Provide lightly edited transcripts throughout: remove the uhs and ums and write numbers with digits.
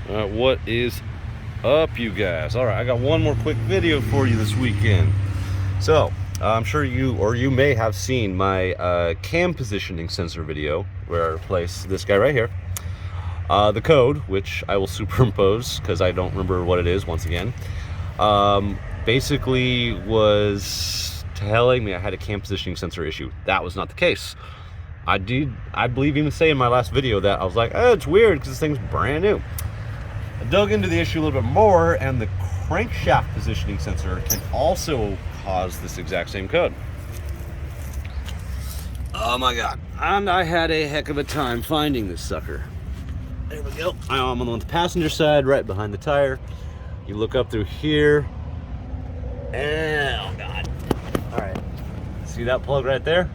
What is up, you guys? All right, I got one more quick video for you this weekend. So I'm sure you may have seen my cam positioning sensor video where I replaced this guy right here. The code, which I will superimpose because I don't remember what it is once again, basically was telling me I had a cam positioning sensor issue. That was not the case. I believe even say in my last video that I was like, oh, it's weird because this thing's brand new. I dug into the issue a little bit more, and the crankshaft positioning sensor can also cause this exact same code. Oh my god. And I had a heck of a time finding this sucker. There we go. I'm on the passenger side, right behind the tire. You look up through here. And, oh god. Alright. See that plug right there?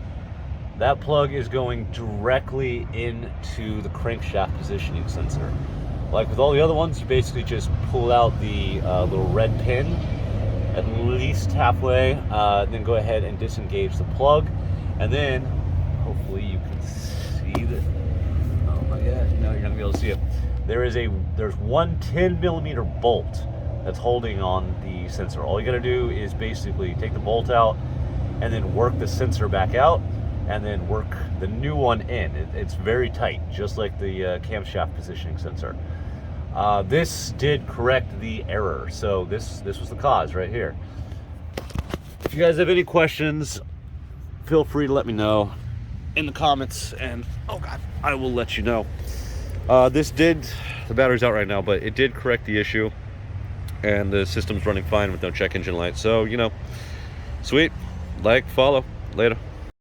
That plug is going directly into the crankshaft positioning sensor. Like with all the other ones, you basically just pull out the little red pin at least halfway, then go ahead and disengage the plug, and then hopefully you can see that. Oh my god, no, you're not gonna be able to see it. There's one 10mm bolt that's holding on the sensor. All you gotta do is basically take the bolt out and then work the sensor back out, and then work the new one in. It's very tight, just like the camshaft positioning sensor. This did correct the error, so this was the cause right here. If you guys have any questions, feel free to let me know in the comments, and oh god, I will let you know. The battery's out right now, but it did correct the issue, and the system's running fine with no check engine light. So, you know, sweet. Like, follow. Later.